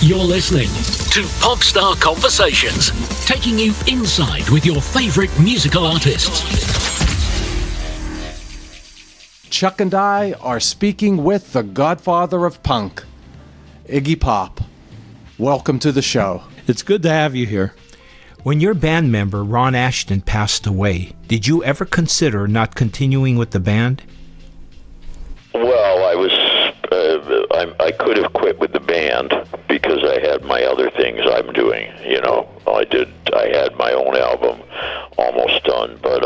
You're listening to Popstar Conversations, taking you inside with your favorite musical artists. Chuck and I are speaking with the godfather of punk, Iggy Pop. Welcome to the show. It's good to have you here. When your band member, Ron Ashton, passed away, did you ever consider not continuing with the band? Well, I could have quit with the band because I had my other things I'm doing. You know, I had my own album almost done, but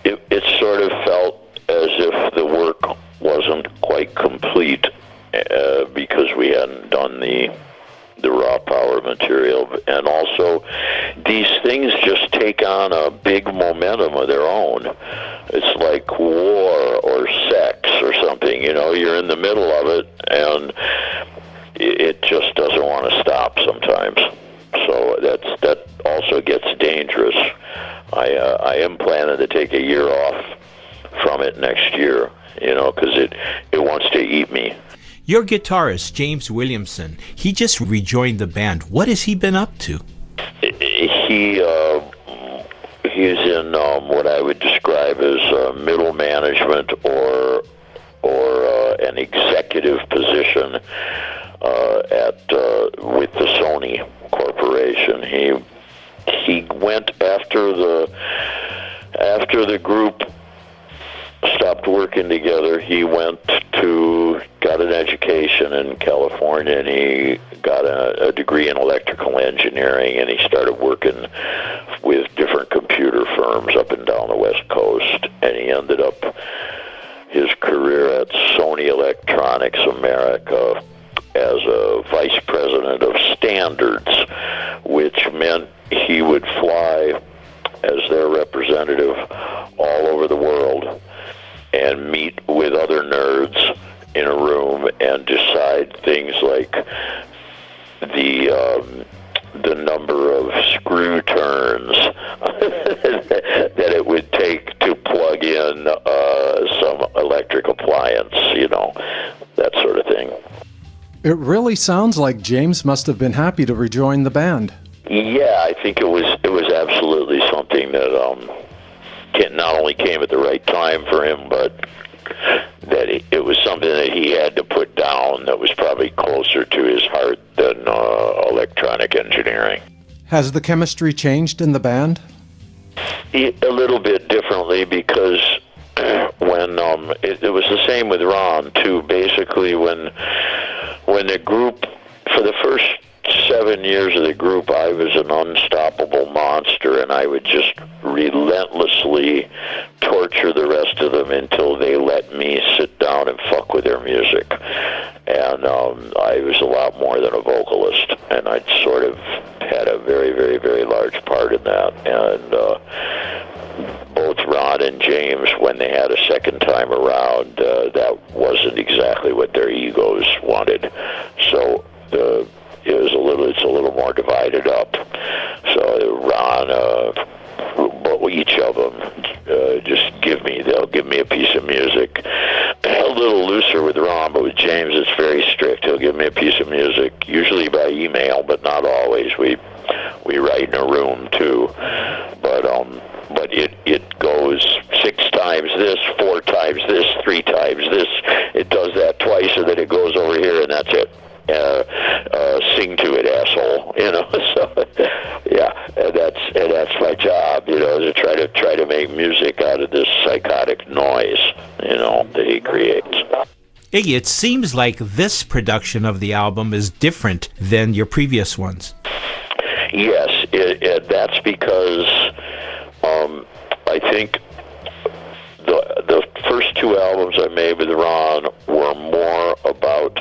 it sort of felt as if the work wasn't quite complete because we hadn't done the raw power material, and also these things just take on a big momentum of their own. It's like war or sex or something, you know, you're in the middle of it and it just doesn't want to stop sometimes. So that also gets dangerous. I am planning to take a year off from it next year, you know, because it wants to eat me. Your guitarist, James Williamson, he just rejoined the band. What has he been up to? He's in what I would describe as middle management or an executive position with the Sony Corporation. He went after the group stopped working together. He got an education in California, and he got a degree in electrical engineering, and he started working with different computer firms up and down the West Coast, and he ended up his career at Sony Electronics America as a vice president of standards, which meant he would fly as their representative all over the world and meet with other nerds in a room and decide things like the number of screw turns that it would take to plug in some electric appliance, you know, that sort of thing. It really sounds like James must have been happy to rejoin the band. Yeah, I think it was absolutely something that not only came at the right time for him, but that it was something that he had to put down that was probably closer to his heart than electronic engineering. Has the chemistry changed in the band? A little bit differently, because when it was the same with Ron too. Basically, when the group, for the first 7 years of the group, I was an unstoppable monster, and I would just relentlessly torture the rest of them until they let me sit down and fuck with their music. And I was a lot more than a vocalist, and I sort of had a very, very, very large part in that. And both Ron and James, when they had a second time around, that wasn't exactly what their egos wanted. So it's a little more divided up. So Ron, each of them they'll give me a piece of music. A little looser with Ron, but with James it's very strict. He'll give me a piece of music, usually by email, but not always. We write in a room too. But it goes 6 times this, 4 times this, 3 times this. It does that twice, and then it goes over here, and that's it. Sing to it, asshole. You know. So yeah, and that's my job. You know, to try to make music out of this psychotic noise, you know, that he creates. Iggy, it seems like this production of the album is different than your previous ones. Yes, that's because I think the first 2 albums I made with Ron were more about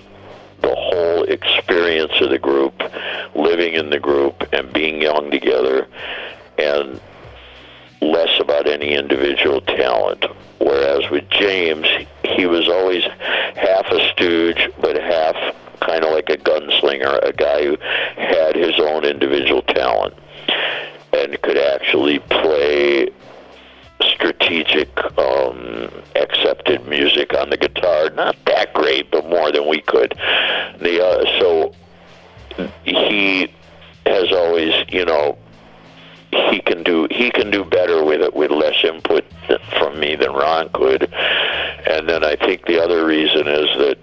the whole experience of the group, living in the group and being young together, and less about any individual talent. Whereas with James, he was always half a stooge, but half kind of like a gunslinger, a guy who had his own individual talent and could actually play strategically strategic, accepted music on the guitar. Not that great, but more than we could. So he has always, he can do better with it with less input from me than Ron could. And then I think the other reason is that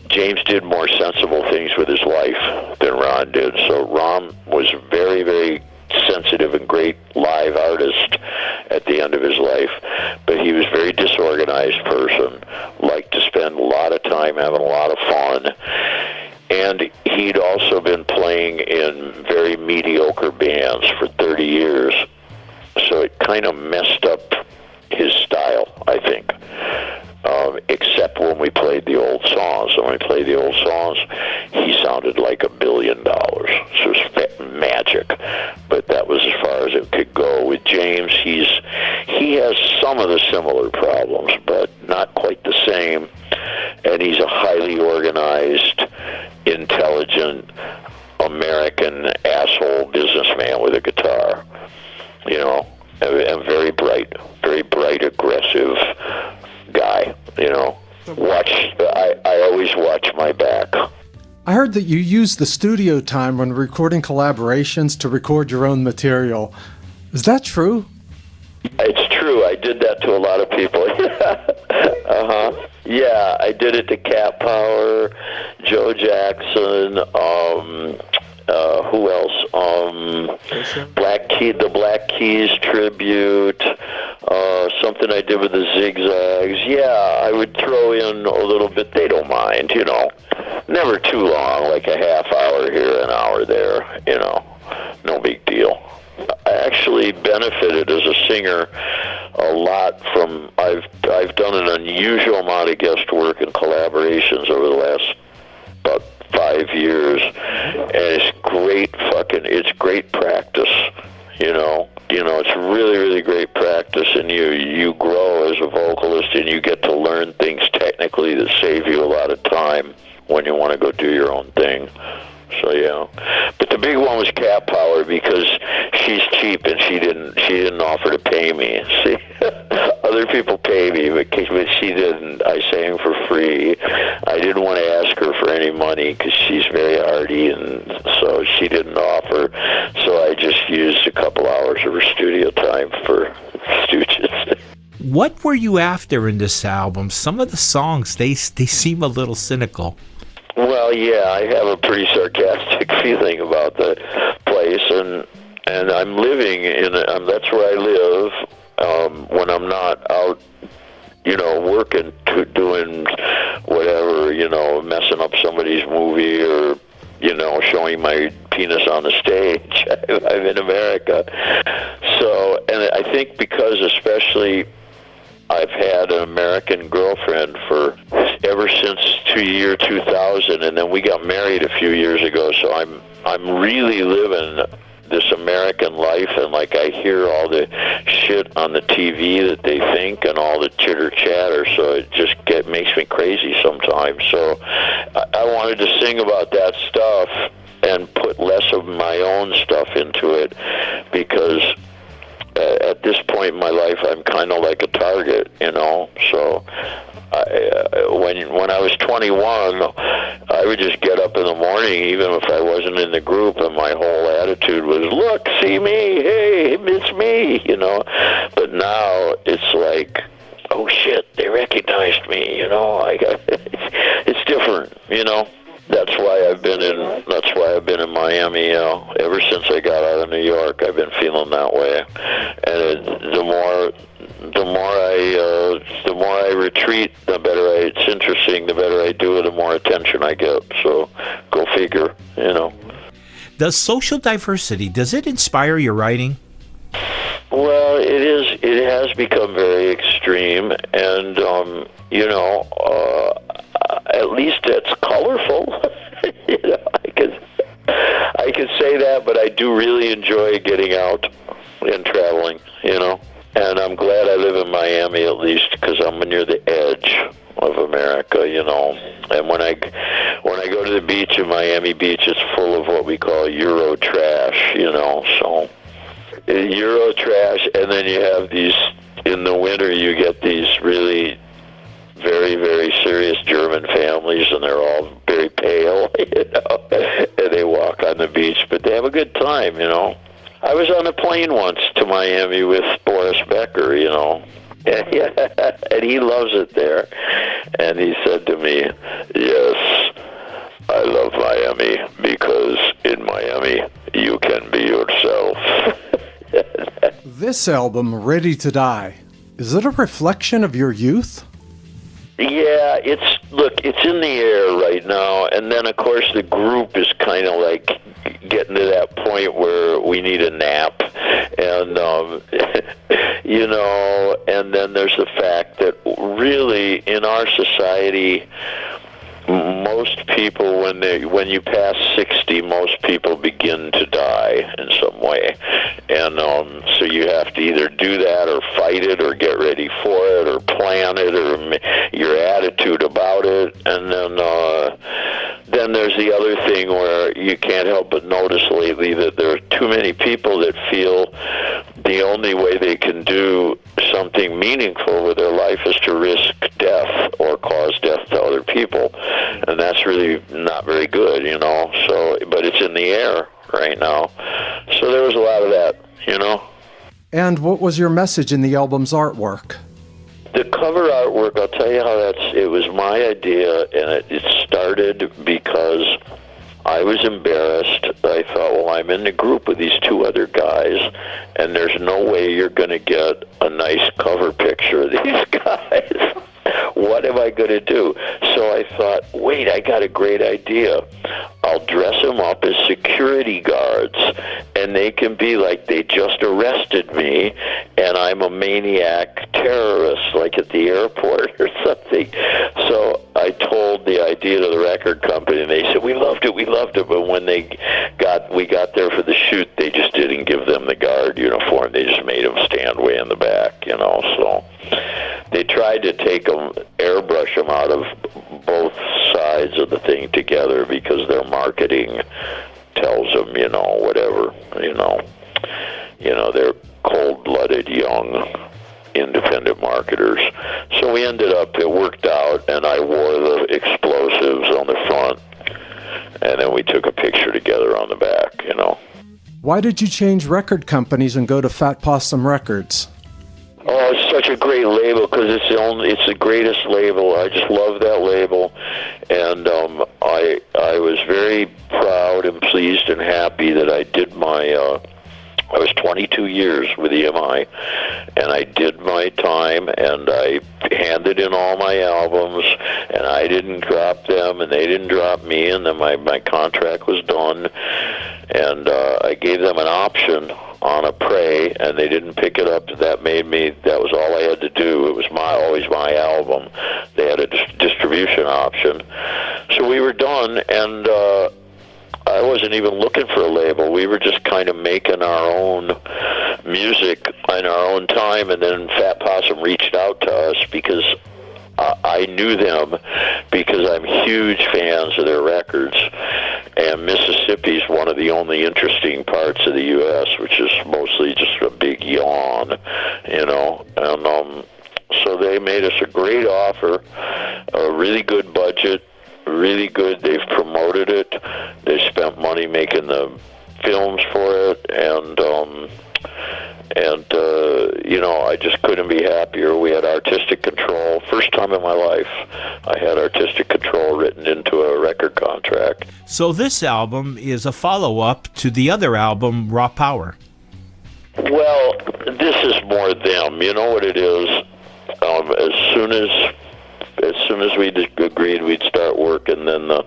James did more sensible things with his life than Ron did. So Ron was very, very sensitive and great live artist at the end of his life, but he was a very disorganized person, liked to spend a lot of time having a lot of fun, and he'd also been playing in very mediocre bands for 30 years, so it kind of messed up his style, I think. Except when we played the old songs. And when we played the old songs, he sounded like $1 billion. So it was magic. But that was as far as it could go. With James, he has some of the similar problems, but not quite the same. And he's a highly organized, intelligent, American asshole businessman with a guitar. And very bright, aggressive guy, I always watch my back. I heard that you use the studio time when recording collaborations to record your own material. Is that true? It's true. I did that to a lot of people. Uh-huh. Yeah, I did it to Cat Power, Joe Jackson, who else? The Black Keys tribute, something I did with the Zigzags. Yeah, I would throw in a little bit. They don't mind, Never too long, like a half hour here, an hour there, No big deal. I actually benefited as a singer a lot from, I've done an unusual amount of guest work and collaborations over the last about 5 years, and it's great practice, it's really, really great practice, and you grow as a vocalist, and you get to learn things technically that save you a lot of time when you want to go do your own thing. So yeah, but the big one was Cat Power because she's cheap and she didn't offer to pay me. See, other people pay me, but she didn't. I sang for free. I didn't want to ask her for any money because she's very arty, and so she didn't offer. So I just used a couple hours of her studio time for Stooges. What were you after in this album? Some of the songs, they seem a little cynical. Well, yeah, I have a pretty sarcastic feeling about the place, and I'm living that's where I live when I'm not out, working, doing whatever, messing up somebody's movie or, showing my penis on the stage. I'm in America. So, and I think because especially I've had an American girlfriend for ever since the year 2000, and then we got married a few years ago. So I'm really living this American life, and like I hear all the shit on the TV that they think, and all the chitter chatter. So it just makes me crazy sometimes. So I wanted to sing about that stuff and put less of my own stuff into it because. At this point in my life, I'm kind of like a target, So when I was 21, I would just get up in the morning, even if I wasn't in the group, and my whole attitude was, look, see me, hey, it's me, But now it's like, oh shit, they recognized me, It's different, That's why I've been in Miami, ever since I got out of New York. I've been feeling that way, and the more I retreat, the better it's interesting. The better I do it, the more attention I get. So, go figure, Does social diversity, does it inspire your writing? Well, it has become very extreme, and at least it's colorful. I could say that, but I do really enjoy getting out and traveling, And I'm glad I live in Miami at least because I'm near the edge of America, And when I go to the beach in Miami Beach, it's full of what we call Euro trash, So Euro trash, and then you have these in the winter you get these really very, very serious German families, and they're all very pale, and they walk on the beach, but they have a good time, I was on a plane once to Miami with Boris Becker, and he loves it there, and he said to me, yes, I love Miami, because in Miami, you can be yourself. This album, Ready to Die, is it a reflection of your youth? Yeah, it's in the air right now, and then of course the group is kind of like getting to that point where we need a nap, and and then there's the fact that really in our society, most people, when you pass 60, most people begin to die in some way, and so you have to either do that or fight it or get ready for it or plan it or your attitude about it, and then there's the other thing where you can't help but notice lately that there are too many people that feel the only way they can do something meaningful with their life is to risk death or cause death to other people, and that's really not very good, so, but it's in the air right now, so there was a lot of that, And what was your message in the album's artwork? The cover artwork, I'll tell you how it was my idea, and it started because I was embarrassed. I thought, well, I'm in the group with these two other guys, and there's no way you're going to get a nice cover picture of these guys. What am I going to do? So I thought, wait, I got a great idea. I'll dress them up as security guards, and they can be like they just arrested me, and I'm a maniac terrorist, like at the airport or something. So I told the idea to the record company, and they said, we loved it, but when we got there for the shoot, they just didn't give them the guard uniform. They just made them stand way in the back, so they tried to airbrush them out of both sides of the thing together because their marketing tells them, whatever, they're cold-blooded, young, independent marketers. So it worked out, and I wore the explosives on the front, and then we took a picture together on the back, Why did you change record companies and go to Fat Possum Records? Oh, it's such a great label because it's the greatest label. I just love that label, and I was very proud and pleased and happy that I did I was 22 years with EMI, and I did my time, and I handed in all my albums, and I didn't drop them, and they didn't drop me, and then my contract was done, and I gave them an option on a Prey, and they didn't pick it up. That was all I had to do. It was always my album. They had a distribution option. So we were done, and I wasn't even looking for a label. We were just kind of making our own music in our own time, and then Fat Possum reached out to us because I knew them because I'm huge fans of their records, and Mississippi's one of the only interesting parts of the U.S., which is mostly just a big yawn, and so they made us a great offer, a really good budget, really good. They've promoted it. They spent money making the films for it, and I just couldn't be happier. We had artistic control. First time in my life I had artistic control written into a record contract. So this album is a follow-up to the other album, Raw Power. Well, this is more them. You know what it is? As soon as we agreed we'd start working, then the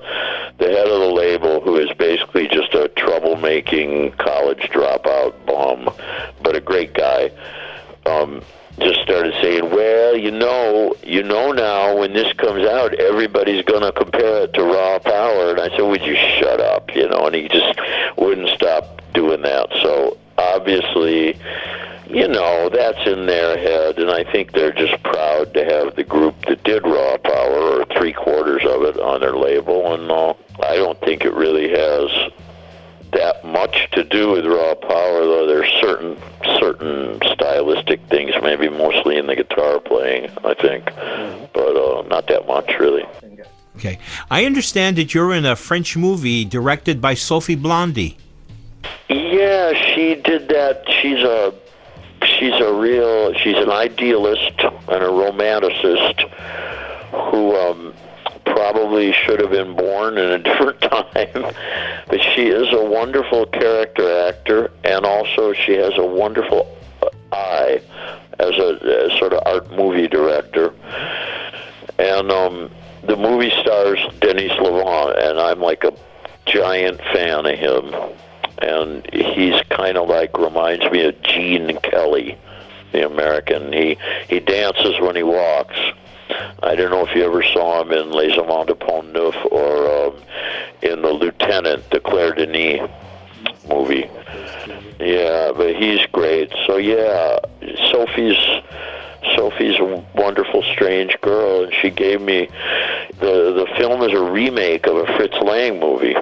head of the label, who is basically just a troublemaking college dropout bum, but a great guy, just started saying, well, you know now when this comes out, everybody's going to compare it to Raw Power. And I said, would you shut up, and he just wouldn't stop doing that. So obviously, that's in their head, and I think they're just proud to have the group that did Raw Power, or 3/4 of it, on their label, and I don't think it really has that much to do with raw power, though. There's certain stylistic things, maybe mostly in the guitar playing, I think, but not that much, really. Okay. I understand that you're in a French movie directed by Sophie Blondy. Yeah, she did that. She's an idealist and a romanticist who probably should have been born in a different time. But she is a wonderful character actor, and also she has a wonderful eye as a sort of art movie director. And the movie stars Denis Lavant, and I'm like a giant fan of him. And he's kind of like, reminds me of Gene Kelly, the American. He dances when he walks. I don't know if you ever saw him in Les Amants de Pont Neuf or in The Lieutenant, the Claire Denis movie. Yeah, but he's great. So yeah, Sophie's a wonderful, strange girl, and she gave me the film is a remake of a Fritz Lang movie,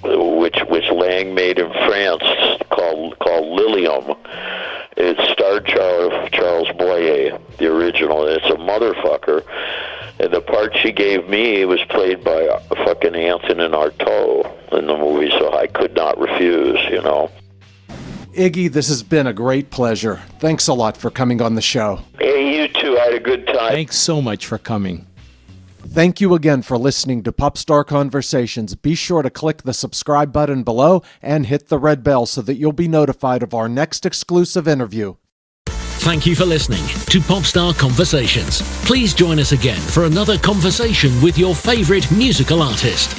which Lang made in France, called Lilium. It starred Charles Boyer, the original, and it's a motherfucker. And the part she gave me was played by fucking Antonin Artaud in the movie, so I could not refuse, you know. Iggy, this has been a great pleasure. Thanks a lot for coming on the show. Hey, you too. I had a good time. Thanks so much for coming. Thank you again for listening to Popstar Conversations. Be sure to click the subscribe button below and hit the red bell so that you'll be notified of our next exclusive interview. Thank you for listening to Popstar Conversations. Please join us again for another conversation with your favorite musical artist.